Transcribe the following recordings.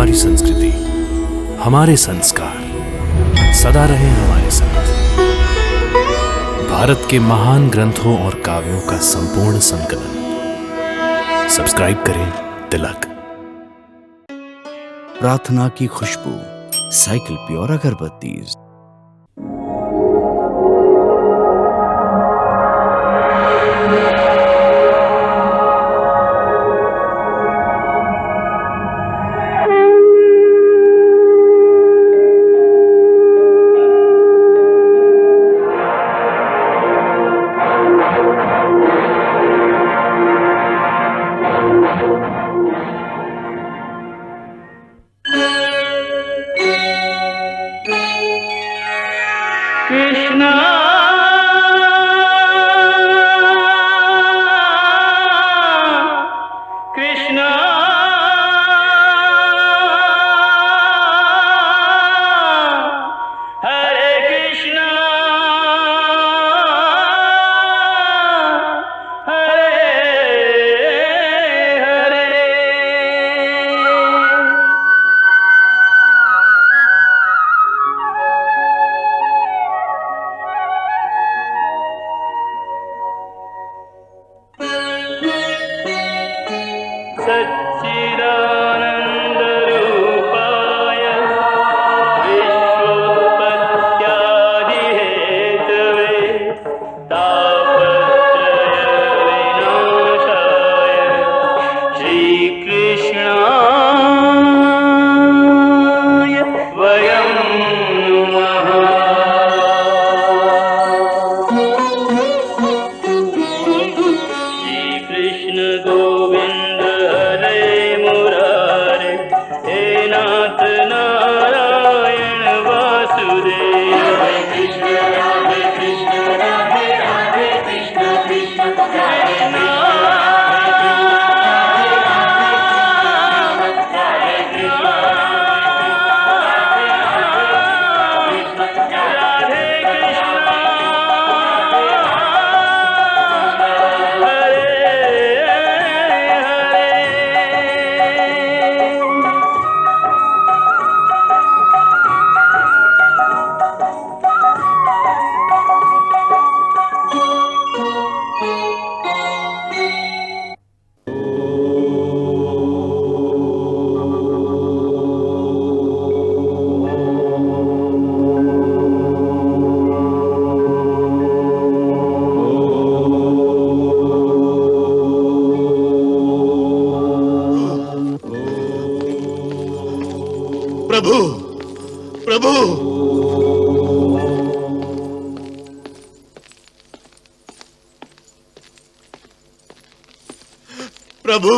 हमारी संस्कृति, हमारे संस्कार सदा रहे हमारे साथ। भारत के महान ग्रंथों और काव्यों का संपूर्ण संकलन। सब्सक्राइब करें तिलक। प्रार्थना की खुशबू, साइकिल प्योर अगरबत्ती। कृष्णा कृष्णा हरे कृष्णा हरे हरे। सच्चिदानन्दरूपाय विश्वोत्पत्त्यादिहेतवे तापत्रयविनाशाय श्रीकृष्णाय वयं नमः। श्रीकृष्ण गोविंद हरे मुरारे, हे नाथ नारायण वासुदेव। हरे कृष्ण राधे राधे कृष्ण कृष्ण हरे प्रभु, प्रभु, प्रभु,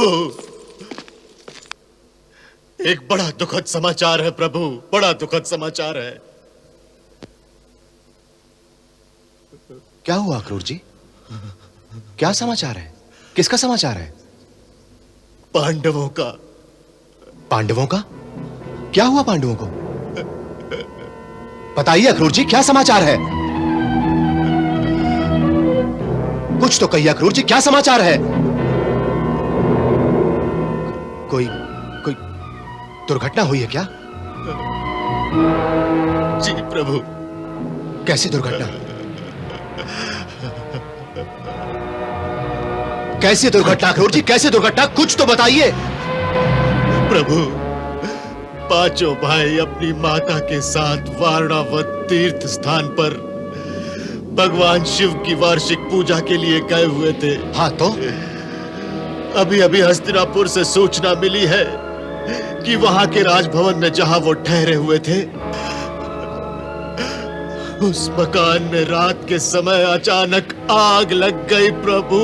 एक बड़ा दुखद समाचार है प्रभु, बड़ा दुखद समाचार है। क्या हुआ अक्रूर जी? क्या समाचार है? किसका समाचार है? पांडवों का। पांडवों का? क्या हुआ पांडवों को? बताइए अक्रूर जी, क्या समाचार है? कुछ तो कहिए अक्रूर जी, क्या समाचार है? कोई कोई दुर्घटना हुई है क्या? जी प्रभु। कैसी दुर्घटना? कैसी दुर्घटना अक्रूर जी, कैसी दुर्घटना? कुछ तो बताइए। प्रभु, पांचों भाई अपनी माता के साथ वारणावत तीर्थ स्थान पर भगवान शिव की वार्षिक पूजा के लिए गए हुए थे। हाँ तो? अभी अभी हस्तिनापुर से सूचना मिली है कि वहां के राजभवन में जहां वो ठहरे हुए थे, उस मकान में रात के समय अचानक आग लग गई प्रभु,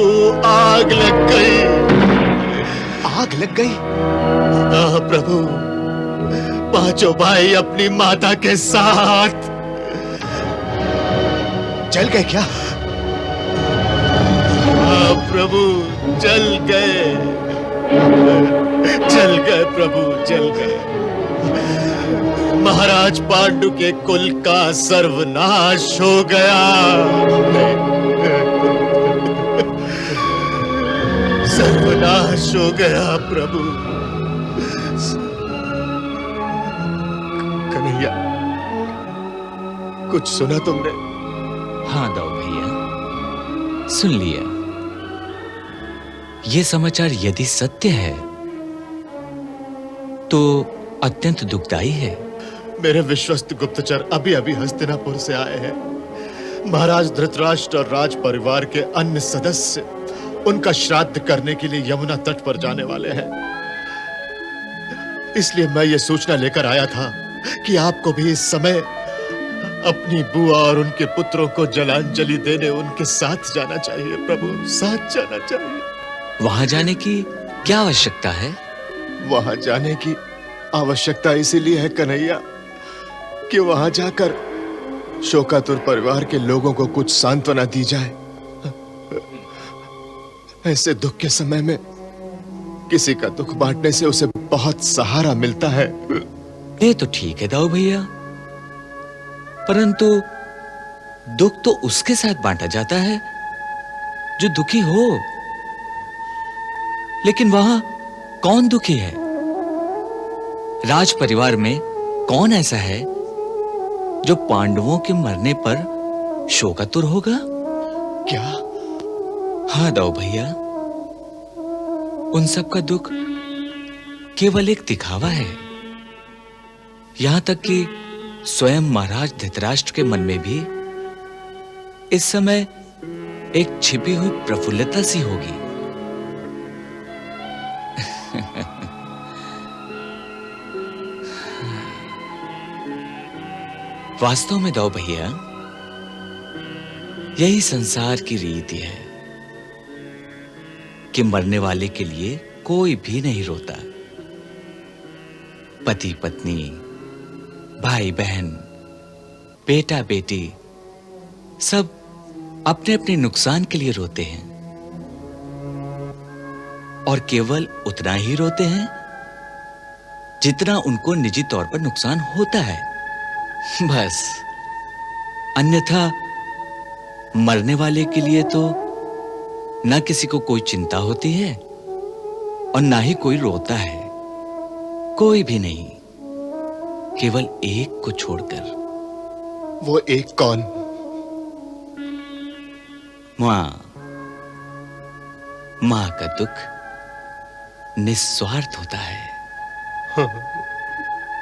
आग लग गई। आग लग गई? हाँ प्रभु, पांचों भाई अपनी माता के साथ। जल गए क्या? हाँ प्रभु, जल गए, जल गए प्रभु, जल गए। महाराज पांडु के कुल का सर्वनाश हो गया, सर्वनाश हो गया प्रभु, कन्हैया, कुछ सुना तुमने? हाँ दाऊ भैया, सुन लिया। ये समाचार यदि सत्य है तो अत्यंत दुखदाई है। मेरे विश्वस्त गुप्तचर अभी अभी हस्तिनापुर से आए हैं। महाराज धृतराष्ट्र और राज परिवार के अन्य सदस्य उनका श्राद्ध करने के लिए यमुना तट पर जाने वाले हैं। इसलिए मैं ये सूचना लेकर आया था कि आपको भी इस समय अपनी बुआ और उनके पुत्रों को जलांजलि देने उनके साथ जाना चाहिए। प्रभु, साथ जाना चाहिए। वहां जाने की क्या आवश्यकता है? वहां जाने की आवश्यकता इसीलिए है कन्हैया कि वहां जाकर शोकातुर परिवार के लोगों को कुछ सांत्वना दी जाए। ऐसे दुख के समय में किसी का दुख बांटने से उसे बहुत सहारा मिलता है। ये तो ठीक है दाऊ भैया, परंतु दुख तो उसके साथ बांटा जाता है जो दुखी हो। लेकिन वहां कौन दुखी है? राज परिवार में कौन ऐसा है जो पांडवों के मरने पर शोकातुर होगा? क्या? हाँ दाऊ भैया, उन सब का दुख केवल एक दिखावा है। यहां तक कि स्वयं महाराज धृतराष्ट्र के मन में भी इस समय एक छिपी हुई प्रफुल्लता सी होगी। वास्तव में दाऊ भैया, यही संसार की रीति है कि मरने वाले के लिए कोई भी नहीं रोता। पति पत्नी, भाई बहन, बेटा बेटी सब अपने अपने नुकसान के लिए रोते हैं, और केवल उतना ही रोते हैं जितना उनको निजी तौर पर नुकसान होता है, बस। अन्यथा मरने वाले के लिए तो ना किसी को कोई चिंता होती है और ना ही कोई रोता है। कोई भी नहीं, केवल एक को छोड़कर। वो एक कौन? मां का दुख निस्वार्थ होता है।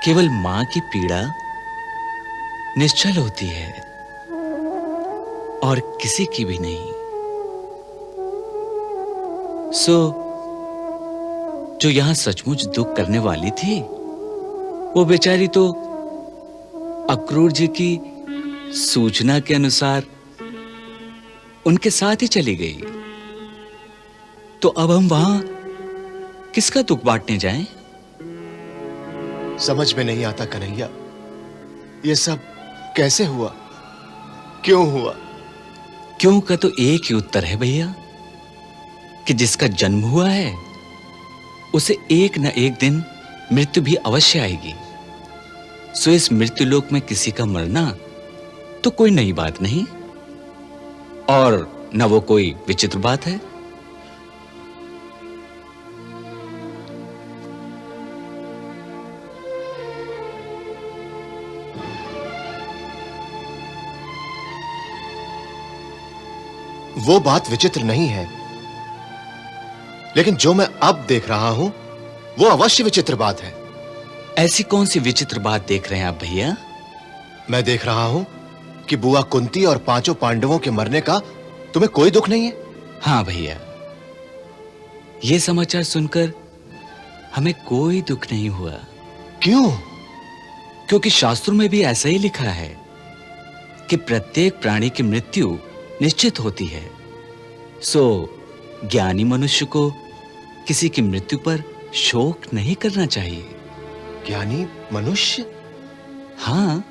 केवल मां की पीड़ा निश्चल होती है और किसी की भी नहीं। सो जो यहां सचमुच दुख करने वाली थी, वो बेचारी तो अक्रूर जी की सूचना के अनुसार उनके साथ ही चली गई। तो अब हम वहां किसका दुख बांटने जाएं? समझ में नहीं आता कन्हैया, ये सब कैसे हुआ, क्यों हुआ? क्यों का तो एक ही उत्तर है भैया, कि जिसका जन्म हुआ है उसे एक न एक दिन मृत्यु भी अवश्य आएगी। सो इस मृत्यु लोक में किसी का मरना तो कोई नई बात नहीं, और न वो कोई विचित्र बात है। वो बात विचित्र नहीं है, लेकिन जो मैं अब देख रहा हूं वो अवश्य विचित्र बात है। ऐसी कौन सी विचित्र बात देख रहे हैं आप भैया? मैं देख रहा हूं कि बुआ कुंती और पांचों पांडवों के मरने का तुम्हें कोई दुख नहीं है। हाँ भैया, ये समाचार सुनकर हमें कोई दुख नहीं हुआ। क्यों? क्योंकि शास्त्रों में भी ऐसा ही लिखा है कि प्रत्येक प्राणी की मृत्यु निश्चित होती है। सो ज्ञानी मनुष्य को किसी की मृत्यु पर शोक नहीं करना चाहिए। ज्ञानी मनुष्य? हाँ।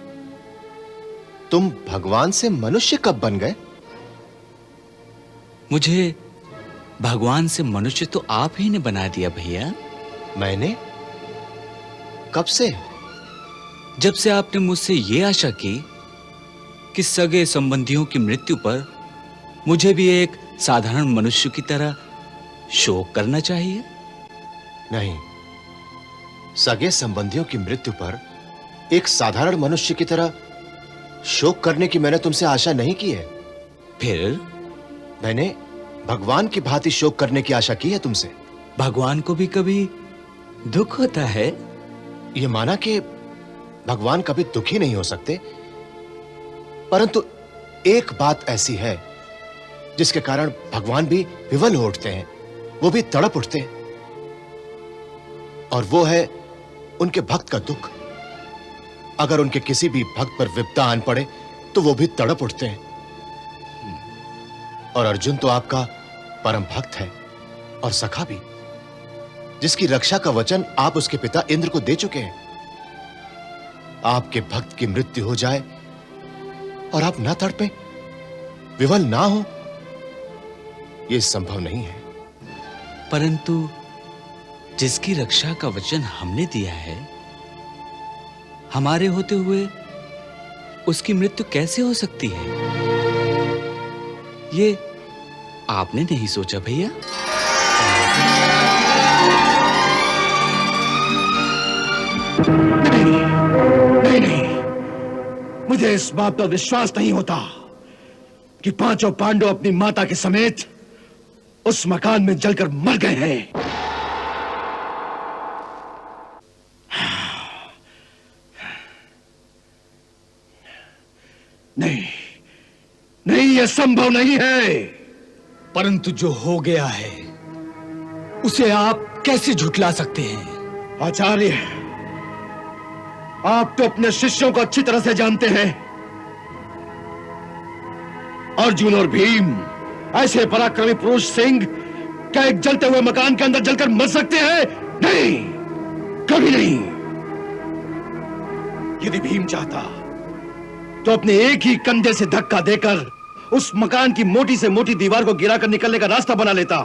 तुम भगवान से मनुष्य कब बन गए? मुझे भगवान से मनुष्य तो आप ही ने बना दिया भैया। मैंने? कब से? जब से आपने मुझसे ये आशा की कि सगे संबंधियों की मृत्यु पर मुझे भी एक साधारण मनुष्य की तरह शोक करना चाहिए। नहीं, सगे संबंधियों की मृत्यु पर एक साधारण मनुष्य की तरह शोक करने की मैंने तुमसे आशा नहीं की है। फिर मैंने भगवान की भांति शोक करने की आशा की है तुमसे। भगवान को भी कभी दुख होता है? यह माना कि भगवान कभी दुखी नहीं हो सकते, परंतु एक बात ऐसी है जिसके कारण भगवान भी विवल हो उठते हैं, वो भी तड़प उठते हैं, और वो है उनके भक्त का दुख। अगर उनके किसी भी भक्त पर विपदा आन पड़े तो वो भी तड़प उठते हैं। और अर्जुन तो आपका परम भक्त है और सखा भी, जिसकी रक्षा का वचन आप उसके पिता इंद्र को दे चुके हैं। आपके भक्त की मृत्यु हो जाए और आप ना तड़पें, विवल ना हो, यह संभव नहीं है। परंतु जिसकी रक्षा का वचन हमने दिया है, हमारे होते हुए उसकी मृत्यु कैसे हो सकती है? ये आपने नहीं सोचा भैया? नहीं, मुझे इस बात पर विश्वास नहीं होता कि पांचों पांडव अपनी माता के समेत उस मकान में जलकर मर गए हैं। नहीं, नहीं, यह संभव नहीं है। परंतु जो हो गया है उसे आप कैसे झुठला सकते हैं? आचार्य, आप तो अपने शिष्यों को अच्छी तरह से जानते हैं। अर्जुन और भीम ऐसे पराक्रमी पुरुष सिंह क्या एक जलते हुए मकान के अंदर जलकर मर सकते हैं? नहीं, कभी नहीं। यदि भीम चाहता तो अपने एक ही कंधे से धक्का देकर उस मकान की मोटी से मोटी दीवार को गिराकर निकलने का रास्ता बना लेता।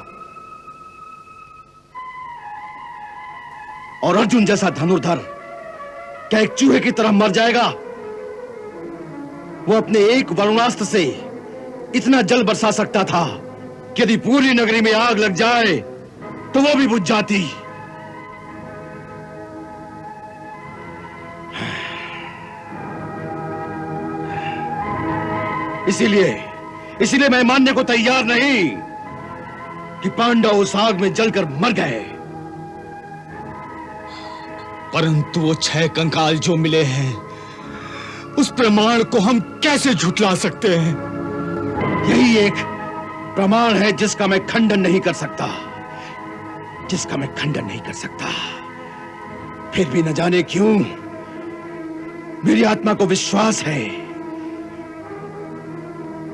और अर्जुन जैसा धनुर्धर क्या एक चूहे की तरह मर जाएगा? वो अपने एक वरुणास्त्र से इतना जल बरसा सकता था कि यदि पूरी नगरी में आग लग जाए तो वो भी बुझ जाती। इसीलिए मैं मानने को तैयार नहीं कि पांडव उस आग में जलकर मर गए। परंतु वो 6 कंकाल जो मिले हैं, उस प्रमाण को हम कैसे झुठला सकते हैं? यही एक प्रमाण है जिसका मैं खंडन नहीं कर सकता, फिर भी न जाने क्यों मेरी आत्मा को विश्वास है,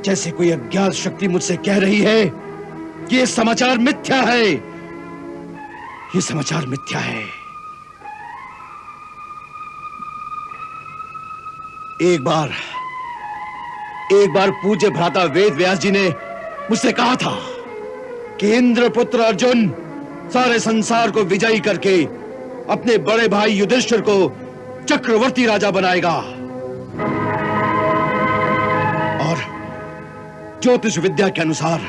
जैसे कोई अज्ञात शक्ति मुझसे कह रही है कि ये समाचार मिथ्या है, ये समाचार मिथ्या है। एक बार पूज्य भ्राता वेद व्यास जी ने मुझसे कहा था कि इंद्रपुत्र अर्जुन सारे संसार को विजयी करके अपने बड़े भाई युधिष्ठिर को चक्रवर्ती राजा बनाएगा। और ज्योतिष विद्या के अनुसार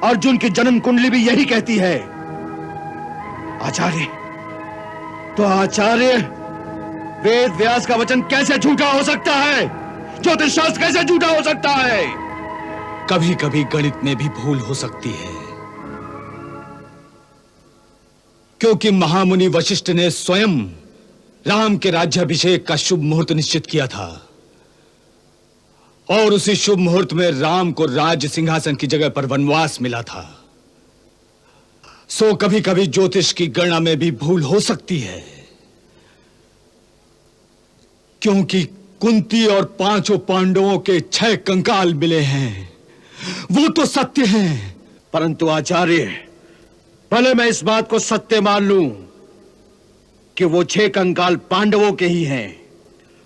अर्जुन की जन्म कुंडली भी यही कहती है। आचार्य, वेद व्यास का वचन कैसे झूठा हो सकता है? ज्योतिष शास्त्र कैसे झूठा हो सकता है? कभी कभी गणित में भी भूल हो सकती है, क्योंकि महामुनि वशिष्ठ ने स्वयं राम के राज्याभिषेक का शुभ मुहूर्त निश्चित किया था, और उसी शुभ मुहूर्त में राम को राज्य सिंहासन की जगह पर वनवास मिला था। सो कभी कभी ज्योतिष की गणना में भी भूल हो सकती है, क्योंकि कुंती और 5 पांडवों के 6 कंकाल मिले हैं, वो तो सत्य हैं। परंतु आचार्य, भले मैं इस बात को सत्य मान लूं कि वो 6 कंकाल पांडवों के ही हैं,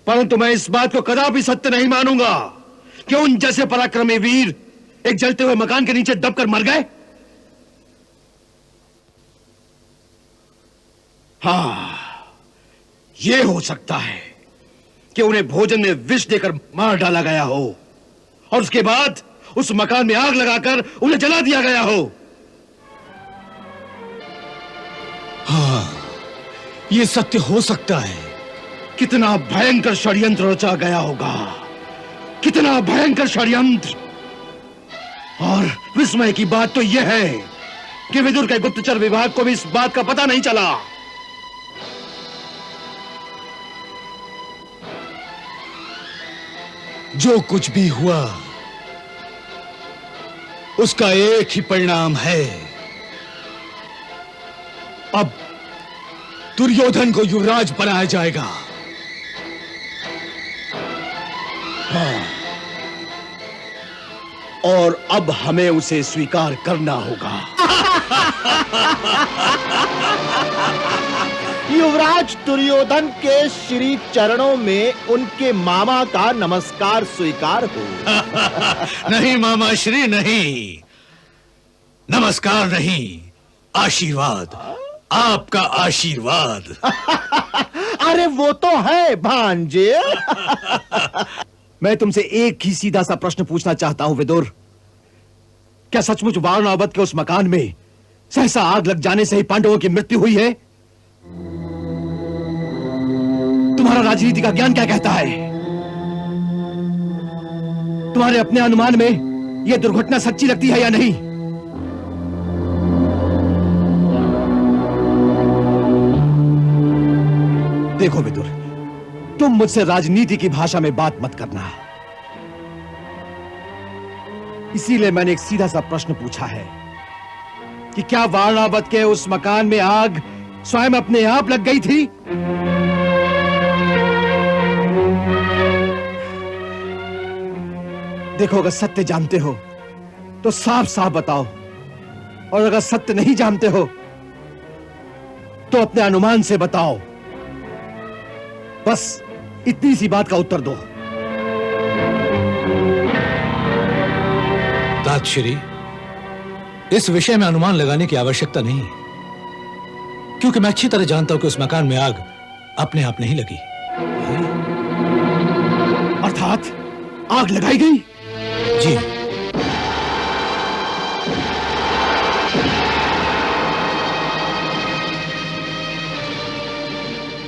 परंतु मैं इस बात को कदापि सत्य नहीं मानूंगा कि उन जैसे पराक्रमी वीर एक जलते हुए मकान के नीचे दबकर मर गए। हाँ, यह हो सकता है कि उन्हें भोजन में विष देकर मार डाला गया हो और उसके बाद उस मकान में आग लगाकर उन्हें जला दिया गया हो। हाँ, यह सत्य हो सकता है। कितना भयंकर षड्यंत्र रचा गया होगा, कितना भयंकर षड्यंत्र। और विस्मय की बात तो यह है कि विदुर के गुप्तचर विभाग को भी इस बात का पता नहीं चला। जो कुछ भी हुआ उसका एक ही परिणाम है। अब दुर्योधन को युवराज बनाया जाएगा। हाँ। और अब हमें उसे स्वीकार करना होगा। युवराज दुर्योधन के श्री चरणों में उनके मामा का नमस्कार स्वीकार हो। नहीं मामा श्री, नहीं, नमस्कार नहीं, आशीर्वाद, आपका आशीर्वाद। अरे वो तो है भांजे। मैं तुमसे एक ही सीधा सा प्रश्न पूछना चाहता हूं विदुर। क्या सचमुच वारणावत के उस मकान में सहसा आग लग जाने से ही पांडवों की मृत्यु हुई है? तुम्हारा राजनीति का ज्ञान क्या कहता है? तुम्हारे अपने अनुमान में यह दुर्घटना सच्ची लगती है या नहीं? देखो विदुर, तुम मुझसे राजनीति की भाषा में बात मत करना। इसीलिए मैंने एक सीधा सा प्रश्न पूछा है कि क्या वारणावत के उस मकान में आग स्वयं अपने आप लग गई थी? देखो, अगर सत्य जानते हो तो साफ साफ बताओ, और अगर सत्य नहीं जानते हो तो अपने अनुमान से बताओ। बस इतनी सी बात का उत्तर दो। तातश्री, इस विषय में अनुमान लगाने की आवश्यकता नहीं, क्योंकि मैं अच्छी तरह जानता हूं कि उस मकान में आग अपने आप नहीं लगी। अर्थात आग लगाई गई? जी।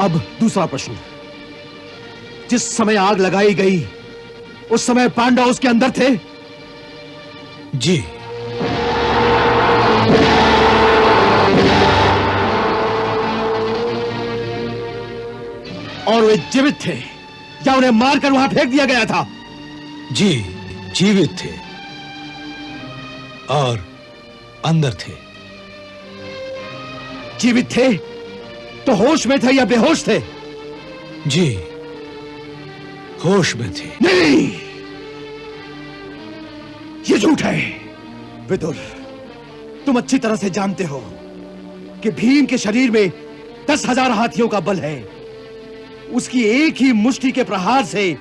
अब दूसरा प्रश्न, जिस समय आग लगाई गई उस समय पांडव उसके अंदर थे? जी। और वे जीवित थे या उन्हें मारकर वहां फेंक दिया गया था? जी, जीवित थे और अंदर थे। जीवित थे तो होश में थे या बेहोश थे? जी, होश में थे। नहीं, ये झूठ है। विदुर, तुम अच्छी तरह से जानते हो कि भीम के शरीर में 10,000 हाथियों का बल है। उसकी एक ही मुष्टि के प्रहार से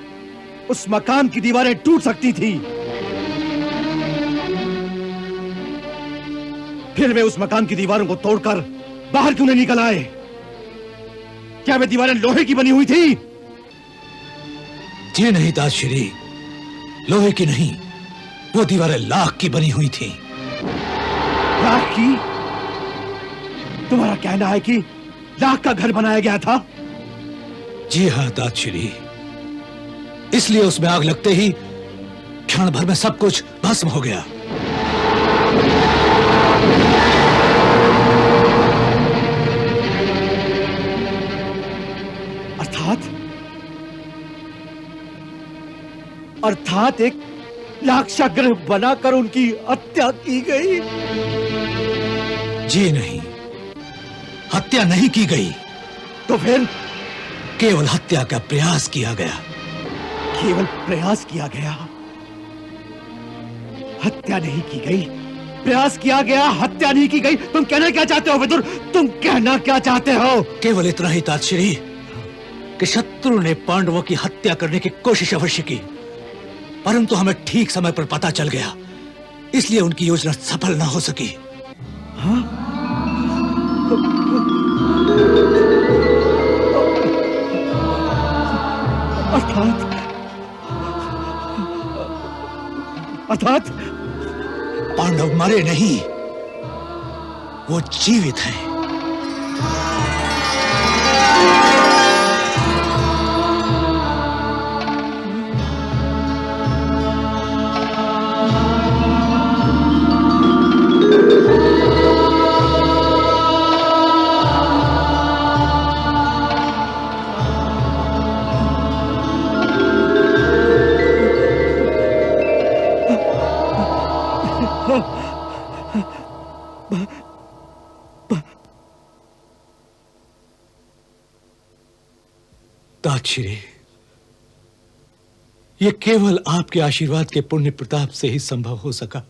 उस मकान की दीवारें टूट सकती थी। फिर वे उस मकान की दीवारों को तोड़कर बाहर क्यों नहीं निकल आए? क्या वे दीवारें लोहे की बनी हुई थी? जी नहीं तातश्री, लोहे की नहीं, वो दीवारें लाख की बनी हुई थी। लाख की? तुम्हारा कहना है कि लाख का घर बनाया गया था? जी हाँ तातश्री, इसलिए उसमें आग लगते ही क्षण भर में सब कुछ भस्म हो गया। अर्थात एक लाक्षागृह बनाकर उनकी हत्या की गई? जी नहीं, हत्या नहीं की गई। तो फिर? केवल हत्या का प्रयास किया गया। केवल प्रयास किया गया? हत्या नहीं की गई, प्रयास किया गया, हत्या नहीं की गई। तुम कहना क्या चाहते हो विदुर? तुम कहना क्या चाहते हो? केवल इतना ही तातश्री कि शत्रु ने पांडवों की हत्या करने की कोशिश अवश्य की, परंतु हमें ठीक समय पर पता चल गया, इसलिए उनकी योजना सफल ना हो सकी। हाँ? अर्थात पांडव मरे नहीं, वो जीवित हैं। ताजश्री, ये केवल आपके आशीर्वाद के पुण्य प्रताप से ही संभव हो सका,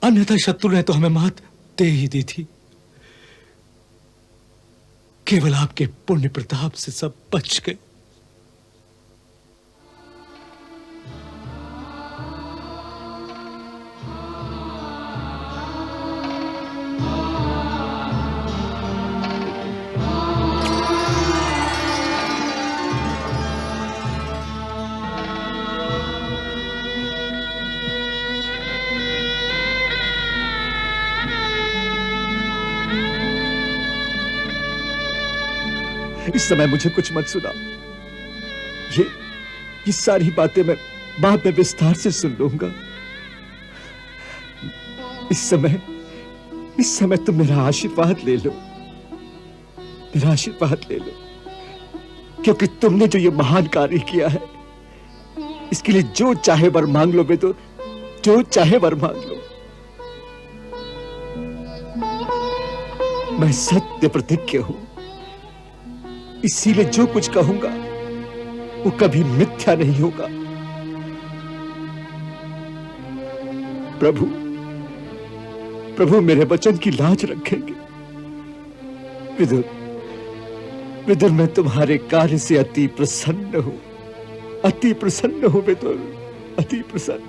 अन्यथा शत्रु ने तो हमें मात दे ही दी थी। केवल आपके पुण्य प्रताप से सब बच गए। इस समय मुझे कुछ मत सुनाओ। ये सारी बातें मैं बाद में विस्तार से सुन लूंगा। इस समय तुम मेरा आशीर्वाद ले लो, मेरा आशीर्वाद ले लो, क्योंकि तुमने जो ये महान कार्य किया है, इसके लिए जो चाहे वर मांग लो बेदो, जो चाहे वर मांग लो। मैं सत्य प्रतिज्ञ हूं, इसीलिए जो कुछ कहूंगा वो कभी मिथ्या नहीं होगा। प्रभु मेरे वचन की लाज रखेंगे। विदुर मैं तुम्हारे कार्य से अति प्रसन्न हूं, अति प्रसन्न हूं विदुर, अति प्रसन्न।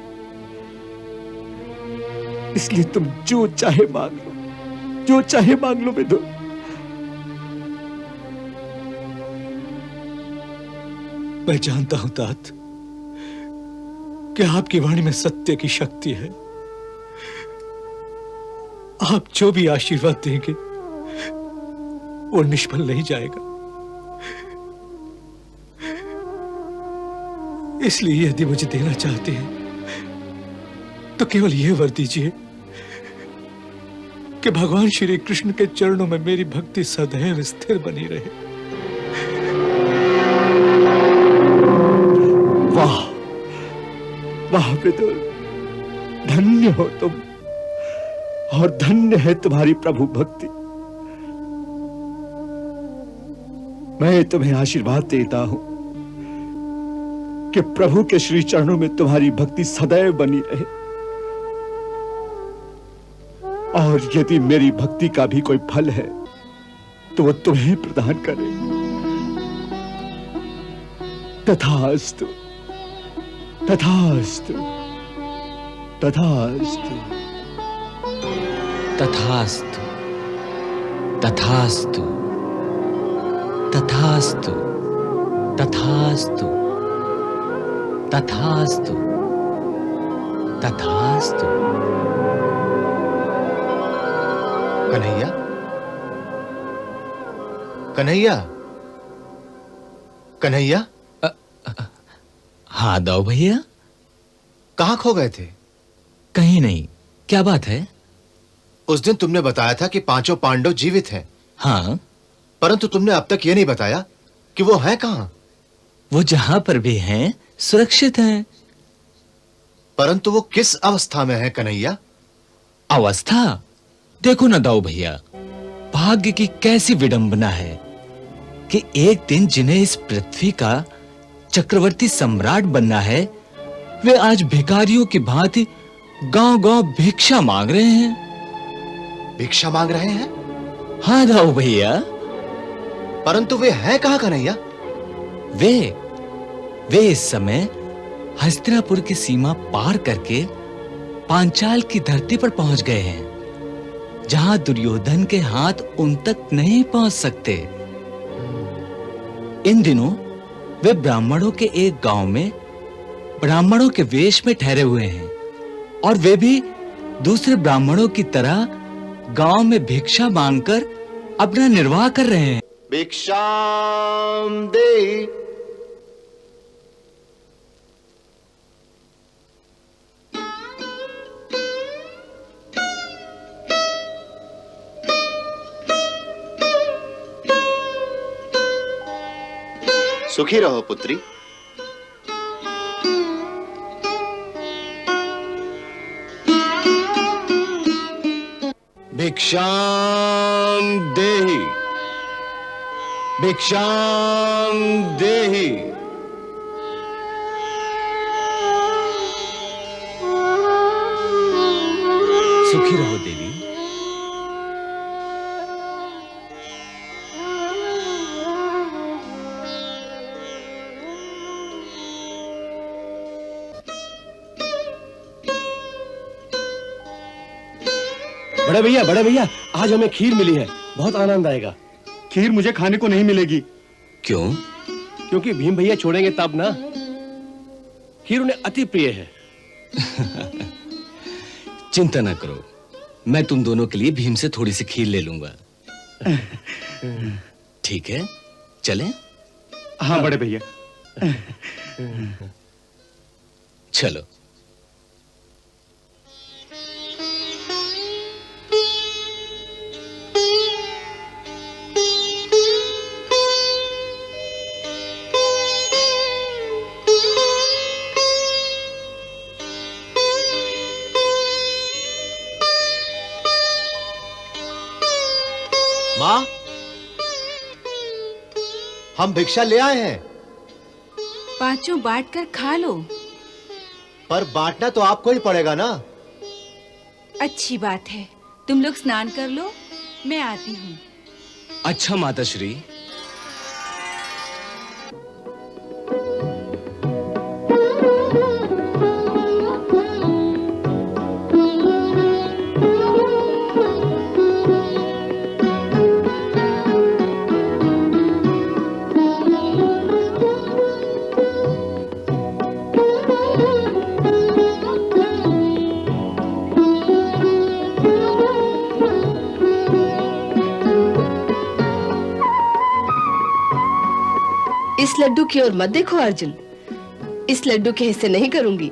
इसलिए तुम जो चाहे मांग लो, जो चाहे मांग लो विदुर। मैं जानता हूं तात कि आपकी वाणी में सत्य की शक्ति है। आप जो भी आशीर्वाद देंगे वो निष्फल नहीं जाएगा। इसलिए यदि मुझे देना चाहते हैं तो केवल यह वर दीजिए कि भगवान श्री कृष्ण के चरणों में मेरी भक्ति सदैव स्थिर बनी रहे। वाह वाह विदुर, धन्य हो तुम, और धन्य है तुम्हारी प्रभु भक्ति। मैं तुम्हें आशीर्वाद देता हूं कि प्रभु के श्री चरणों में तुम्हारी भक्ति सदैव बनी रहे, और यदि मेरी भक्ति का भी कोई फल है तो वो तुम्हें प्रदान करे। तथास्तु, तथास्तु, तथास्तु, तथास्तु, तथास्तु, तथास्तु, तथास्तु, तथास्तु, तथास्तु। कन्हैया, कन्हैया, कन्हैया। हाँ दाऊ भैया। कहां खो गए थे? कहीं नहीं। क्या बात है? उस दिन तुमने बताया था कि पांचों पांडव जीवित हैं। हाँ, परंतु तुमने अब तक यह नहीं बताया कि वो हैं कहां। वो जहां पर भी हैं सुरक्षित हैं। परंतु वो किस अवस्था में है कन्हैया? अवस्था देखो ना दाऊ भैया, भाग्य की कैसी विडंबना है कि एक दिन जिन्हें इस पृथ्वी का चक्रवर्ती सम्राट बनना है, वे आज भिखारियों की भांति गांव-गांव भिक्षा मांग रहे हैं। भिक्षा मांग रहे हैं? हाँ दाऊ भैया। परंतु वे हैं कहां कन्हैया? वे इस समय हस्तिनापुर की सीमा पार करके पांचाल की धरती पर पहुंच गए हैं, जहां दुर्योधन के हाथ उन तक नहीं पहुंच सकते। इन दिनों वे ब्राह्मणों के एक गांव में ब्राह्मणों के वेश में ठहरे हुए हैं, और वे भी दूसरे ब्राह्मणों की तरह गांव में भिक्षा मांगकर अपना निर्वाह कर रहे हैं। भिक्षाम देहि। सुखी रहो पुत्री। भिक्षाम देहि। भिक्षां देहि। सुखी रहो देवी। बड़े भैया आज हमें खीर मिली है, बहुत आनंद आएगा। खीर मुझे खाने को नहीं मिलेगी। क्यों? क्योंकि भीम भैया छोड़ेंगे तब ना। खीर उन्हें अति प्रिय है। चिंता ना करो, मैं तुम दोनों के लिए भीम से थोड़ी सी खीर ले लूंगा। ठीक है, चलें? हाँ बड़े भैया। चलो। माँ, हम भिक्षा ले आए हैं। पांचों बांट कर खा लो। पर बांटना तो आपको ही पड़ेगा ना। अच्छी बात है, तुम लोग स्नान कर लो, मैं आती हूँ। अच्छा माताश्री। इस लड्डू की ओर मत देखो अर्जुन, इस लड्डू के हिस्से नहीं करूंगी।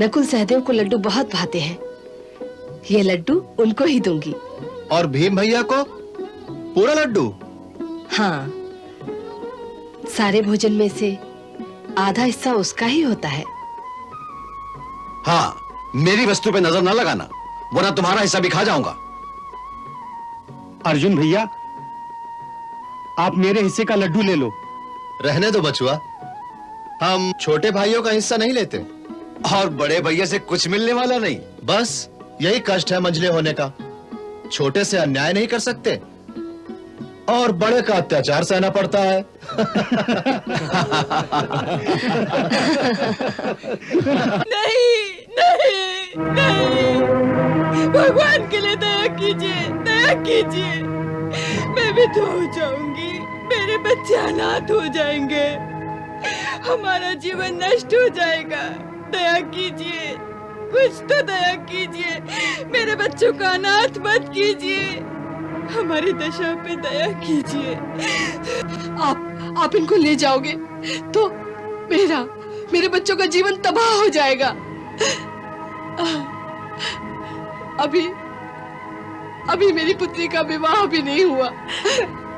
नकुल सहदेव को लड्डू बहुत भाते हैं, ये लड्डू उनको ही दूंगी। और भीम भैया को पूरा लड्डू? हाँ, सारे भोजन में से आधा हिस्सा उसका ही होता है। हाँ, मेरी वस्तु पे नजर ना लगाना, वरना तुम्हारा हिस्सा भी खा जाऊंगा। अर्जुन भैया, आप मेरे हिस्से का लड्डू ले लो। रहने दो बचुआ, हम छोटे भाइयों का हिस्सा नहीं लेते। और बड़े भैया से कुछ मिलने वाला नहीं। बस यही कष्ट है मंझले होने का। छोटे से अन्याय नहीं कर सकते और बड़े का अत्याचार सहना पड़ता है। नहीं नहीं नहीं, भगवान के लिए दया कीजिए, दया कीजिए। मैं भी तो हो जाऊंगी, मेरे बच्चे अनाथ हो जाएंगे, हमारा जीवन नष्ट हो जाएगा। दया कीजिए, कुछ तो दया कीजिए, मेरे बच्चों को अनाथ मत कीजिए, हमारी दशा पे दया कीजिए। आप इनको ले जाओगे तो मेरे बच्चों का जीवन तबाह हो जाएगा। अभी मेरी पुत्री का विवाह भी नहीं हुआ,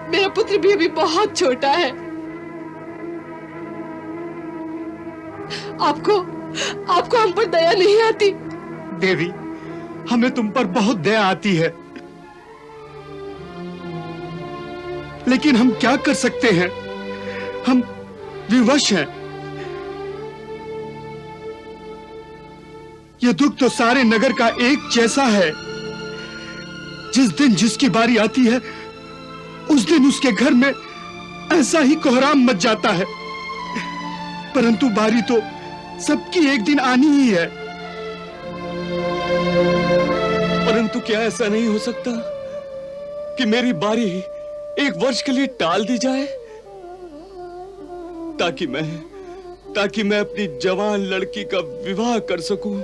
मेरा पुत्र भी अभी बहुत छोटा है। आपको हम पर दया नहीं आती? देवी, हमें तुम पर बहुत दया आती है, लेकिन हम क्या कर सकते हैं? हम विवश हैं। यह दुख तो सारे नगर का एक जैसा है। जिस दिन जिसकी बारी आती है, उस दिन उसके घर में ऐसा ही कोहराम मच जाता है। परंतु बारी तो सबकी एक दिन आनी ही है। परंतु क्या ऐसा नहीं हो सकता कि मेरी बारी एक वर्ष के लिए टाल दी जाए, ताकि मैं अपनी जवान लड़की का विवाह कर सकूं।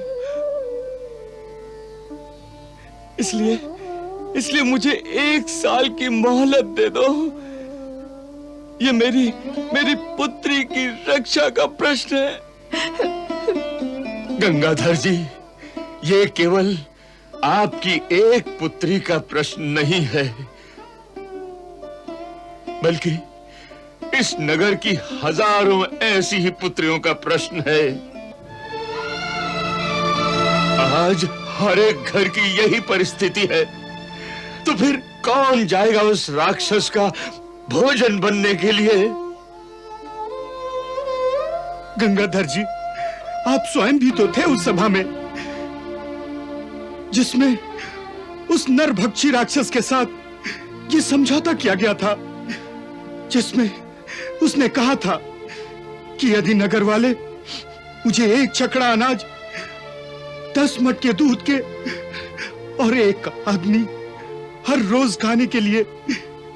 इसलिए मुझे 1 साल की मोहलत दे दो। ये मेरी पुत्री की रक्षा का प्रश्न है। गंगाधर जी, ये केवल आपकी एक पुत्री का प्रश्न नहीं है, बल्कि इस नगर की हजारों ऐसी ही पुत्रियों का प्रश्न है। आज हर एक घर की यही परिस्थिति है, तो फिर कौन जाएगा उस राक्षस का भोजन बनने के लिए। गंगाधर जी, आप स्वयं भी तो थे उस सभा में जिसमें उस नरभक्षी राक्षस के साथ ये समझौता किया गया था, जिसमें उसने कहा था कि यदि नगर वाले मुझे 1 छकड़ा अनाज, 10 मटके दूध के और 1 आदमी हर रोज खाने के लिए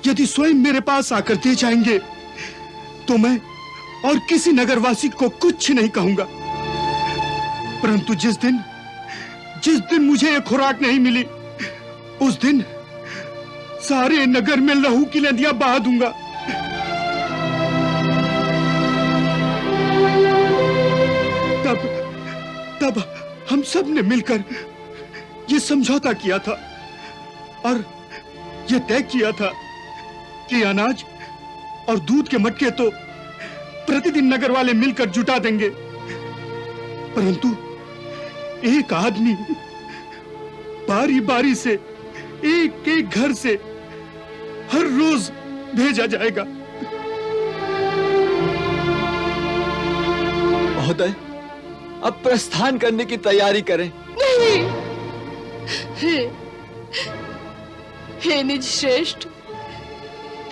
यदि स्वयं मेरे पास आकर दे जाएंगे तो मैं और किसी नगरवासी को कुछ नहीं कहूंगा। परंतु जिस दिन मुझे ये खुराक नहीं मिली, उस दिन सारे नगर में लहू की नदियां बहा दूंगा। तब हम सब ने मिलकर ये समझौता किया था और ये तय किया था कि अनाज और दूध के मटके तो प्रतिदिन नगर वाले मिलकर जुटा देंगे, परंतु एक आदमी बारी बारी से एक एक घर से हर रोज भेजा जाएगा। महोदय, अब प्रस्थान करने की तैयारी करें। नहीं। हे निज श्रेष्ठ,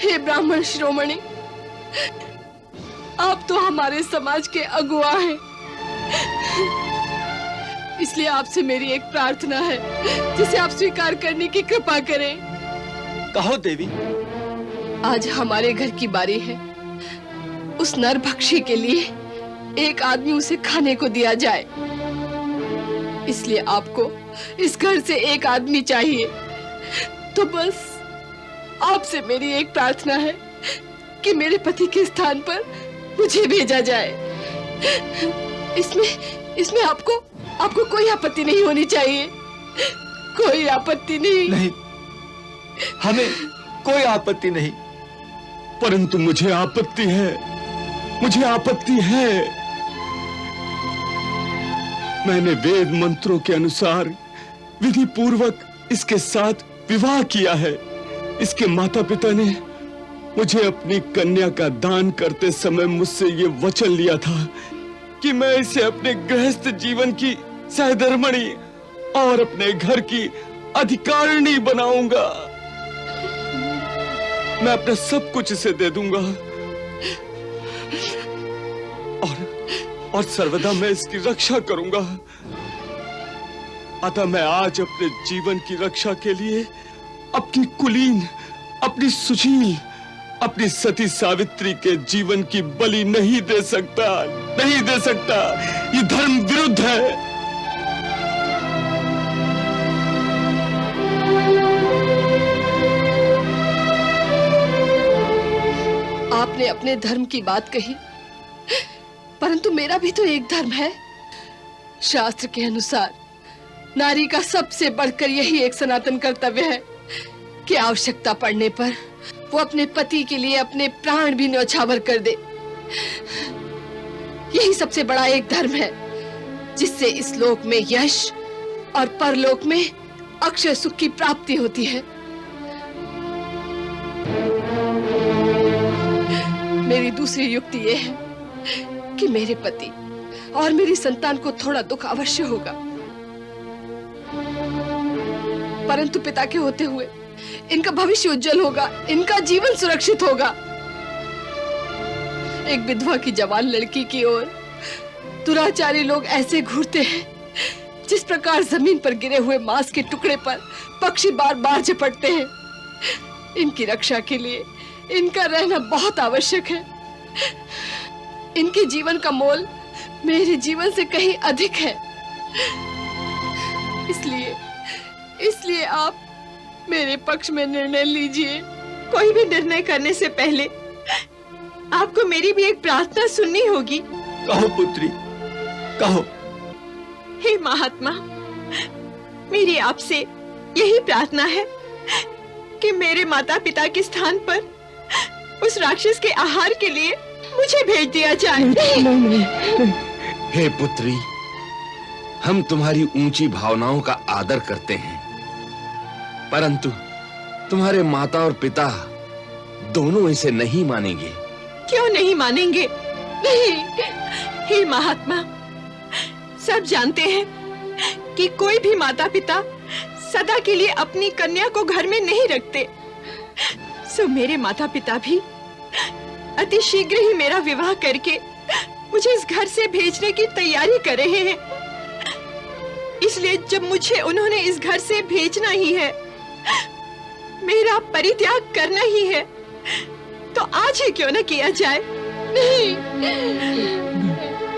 हे ब्राह्मण शिरोमणि, आप तो हमारे समाज के अगुआ हैं, इसलिए आपसे मेरी एक प्रार्थना है जिसे आप स्वीकार करने की कृपा करें। कहो देवी। आज हमारे घर की बारी है, उस नरभक्षी के लिए एक आदमी उसे खाने को दिया जाए, इसलिए आपको इस घर से एक आदमी चाहिए। तो बस आपसे मेरी एक प्रार्थना है कि मेरे पति के स्थान पर मुझे भेजा जाए। इसमें आपको कोई आपत्ति नहीं होनी चाहिए, कोई आपत्ति नहीं। नहीं, हमें कोई आपत्ति नहीं, परंतु मुझे आपत्ति है, मुझे आपत्ति है। मैंने वेद मंत्रों के अनुसार विधि पूर्वक इसके साथ विवाह किया है। इसके माता पिता ने मुझे अपनी कन्या का दान करते समय मुझसे ये वचन लिया था कि मैं इसे अपने गृहस्थ जीवन की सहधर्मणी और अपने घर की अधिकारिणी बनाऊंगा। मैं अपना सब कुछ इसे दे दूंगा और सर्वदा मैं इसकी रक्षा करूंगा। अतः मैं आज अपने जीवन की रक्षा के लिए अपनी कुलीन, अपनी सुशील, अपनी सती सावित्री के जीवन की बलि नहीं दे सकता, नहीं दे सकता। ये धर्म विरुद्ध है। आपने अपने धर्म की बात कही, परंतु मेरा भी तो एक धर्म है। शास्त्र के अनुसार नारी का सबसे बढ़कर यही एक सनातन कर्तव्य है कि आवश्यकता पड़ने पर वो अपने पति के लिए अपने प्राण भी न्यौछावर कर दे। यही सबसे बड़ा एक धर्म है जिससे इस लोक में यश और परलोक में अक्षय सुख की प्राप्ति होती है। मेरी दूसरी युक्ति यह है कि मेरे पति और मेरी संतान को थोड़ा दुख अवश्य होगा, परंतु पिता के होते हुए इनका भविष्य उज्जवल होगा, इनका जीवन सुरक्षित होगा। एक विधवा की जवान लड़की की ओर दुराचारी लोग ऐसे घूरते हैं जिस प्रकार जमीन पर गिरे हुए मांस के टुकड़े पर पक्षी बार बार झपटते हैं। इनकी रक्षा के लिए इनका रहना बहुत आवश्यक है। इनके जीवन का मोल मेरे जीवन से कहीं अधिक है। इसलिए आप मेरे पक्ष में निर्णय लीजिए। कोई भी निर्णय करने से पहले आपको मेरी भी एक प्रार्थना सुननी होगी। कहो पुत्री, कहो। हे महात्मा, मेरी आपसे यही प्रार्थना है कि मेरे माता पिता के स्थान पर उस राक्षस के आहार के लिए मुझे भेज दिया जाए। हे पुत्री, हम तुम्हारी ऊंची भावनाओं का आदर करते हैं, परंतु तुम्हारे माता और पिता दोनों इसे नहीं मानेंगे। क्यों नहीं मानेंगे? नहीं, हे महात्मा, सब जानते हैं कि कोई भी माता पिता सदा के लिए अपनी कन्या को घर में नहीं रखते। सो मेरे माता पिता भी अति शीघ्र ही मेरा विवाह करके मुझे इस घर से भेजने की तैयारी कर रहे हैं। इसलिए जब मुझे उन्होंने इस घर से भेजना ही है, मेरा परित्याग करना ही है, तो आज ही क्यों न किया जाए? नहीं,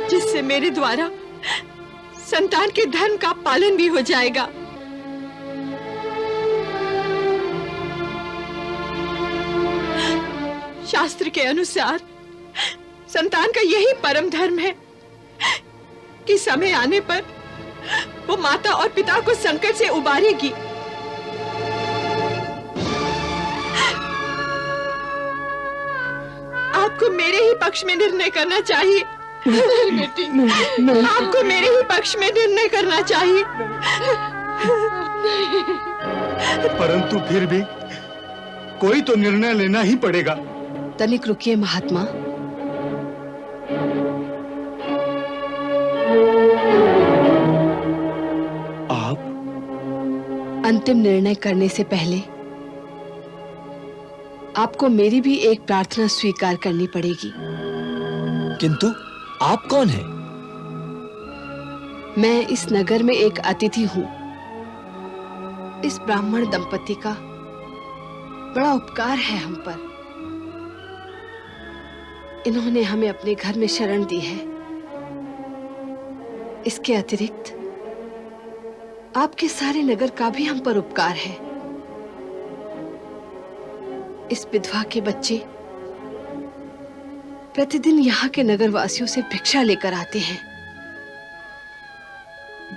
जिससे मेरे द्वारा संतान के धर्म का पालन भी हो जाएगा। शास्त्र के अनुसार संतान का यही परम धर्म है कि समय आने पर वो माता और पिता को संकट से उबारेगी। आपको मेरे ही पक्ष में निर्णय करना चाहिए। बेटी, आपको मेरे ही पक्ष में निर्णय करना चाहिए। परंतु फिर भी कोई तो निर्णय लेना ही पड़ेगा। तनिक रुकिए महात्मा। आप अंतिम निर्णय करने से पहले आपको मेरी भी एक प्रार्थना स्वीकार करनी पड़ेगी। किंतु आप कौन हैं? मैं इस नगर में एक अतिथि हूँ। इस ब्राह्मण दंपति का बड़ा उपकार है हम पर। इन्होंने हमें अपने घर में शरण दी है। इसके अतिरिक्त आपके सारे नगर का भी हम पर उपकार है। इस विधवा के बच्चे प्रतिदिन यहाँ के नगरवासियों से भिक्षा लेकर आते हैं,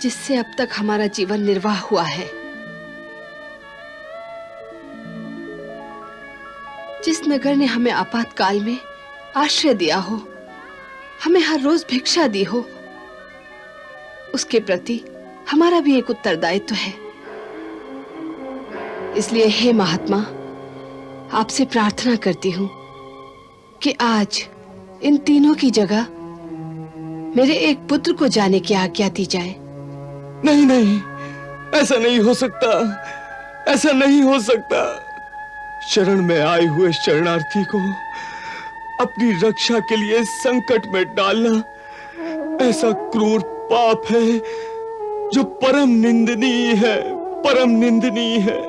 जिससे अब तक हमारा जीवन निर्वाह हुआ है। जिस नगर ने हमें आपातकाल में आश्रय दिया हो, हमें हर रोज भिक्षा दी हो, उसके प्रति हमारा भी एक उत्तरदायित्व है। इसलिए हे महात्मा, आपसे प्रार्थना करती हूँ कि आज इन तीनों की जगह मेरे एक पुत्र को जाने की आज्ञा दी जाए। नहीं नहीं, ऐसा नहीं हो सकता, ऐसा नहीं हो सकता। शरण में आए हुए शरणार्थी को अपनी रक्षा के लिए संकट में डालना ऐसा क्रूर पाप है जो परम निंदनीय है, परम निंदनीय है।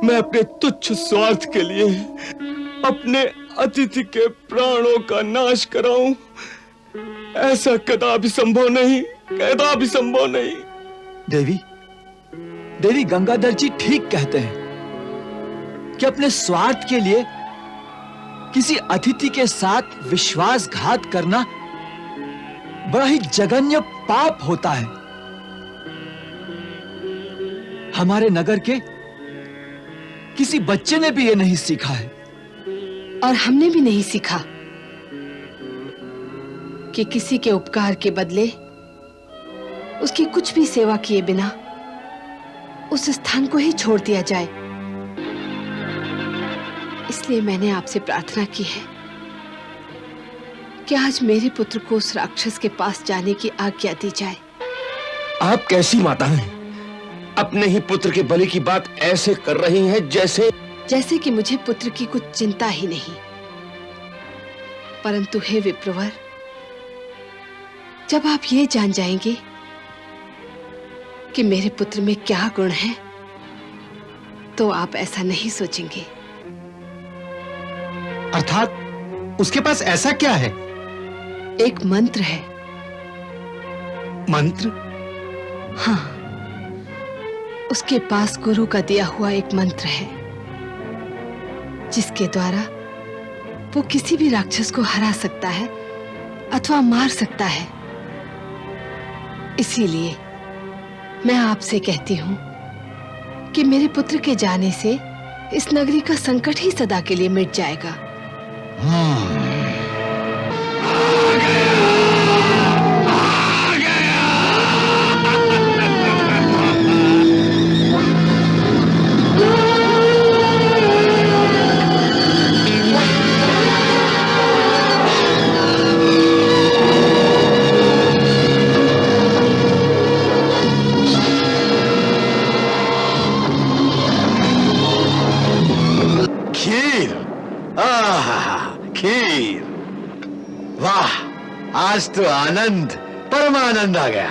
मैं अपने तुच्छ स्वार्थ के लिए अपने अतिथि के प्राणों का नाश कराऊं, ऐसा कदापि संभव नहीं, कदापि संभव नहीं। देवी गंगाधर जी ठीक कहते हैं कि अपने स्वार्थ के लिए किसी अतिथि के साथ विश्वासघात करना बड़ा ही जघन्य पाप होता है। हमारे नगर के किसी बच्चे ने भी ये नहीं सीखा है, और हमने भी नहीं सीखा कि किसी के उपकार के बदले उसकी कुछ भी सेवा किए बिना उस स्थान को ही छोड़ दिया जाए। इसलिए मैंने आपसे प्रार्थना की है कि आज मेरे पुत्र को उस राक्षस के पास जाने की आज्ञा दी जाए। आप कैसी माता हैं? अपने ही पुत्र के बलि की बात ऐसे कर रही हैं जैसे कि मुझे पुत्र की कुछ चिंता ही नहीं। परंतु हे विप्रवर, जब आप ये जान जाएंगे कि मेरे पुत्र में क्या गुण है, तो आप ऐसा नहीं सोचेंगे। अर्थात उसके पास ऐसा क्या है? एक मंत्र है। मंत्र? हाँ, उसके पास गुरु का दिया हुआ एक मंत्र है, जिसके द्वारा वो किसी भी राक्षस को हरा सकता है अथवा मार सकता है। इसीलिए मैं आपसे कहती हूं कि मेरे पुत्र के जाने से इस नगरी का संकट ही सदा के लिए मिट जाएगा। खीर, वाह, आज तो आनंद, परमानंद आ गया।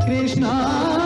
Krishna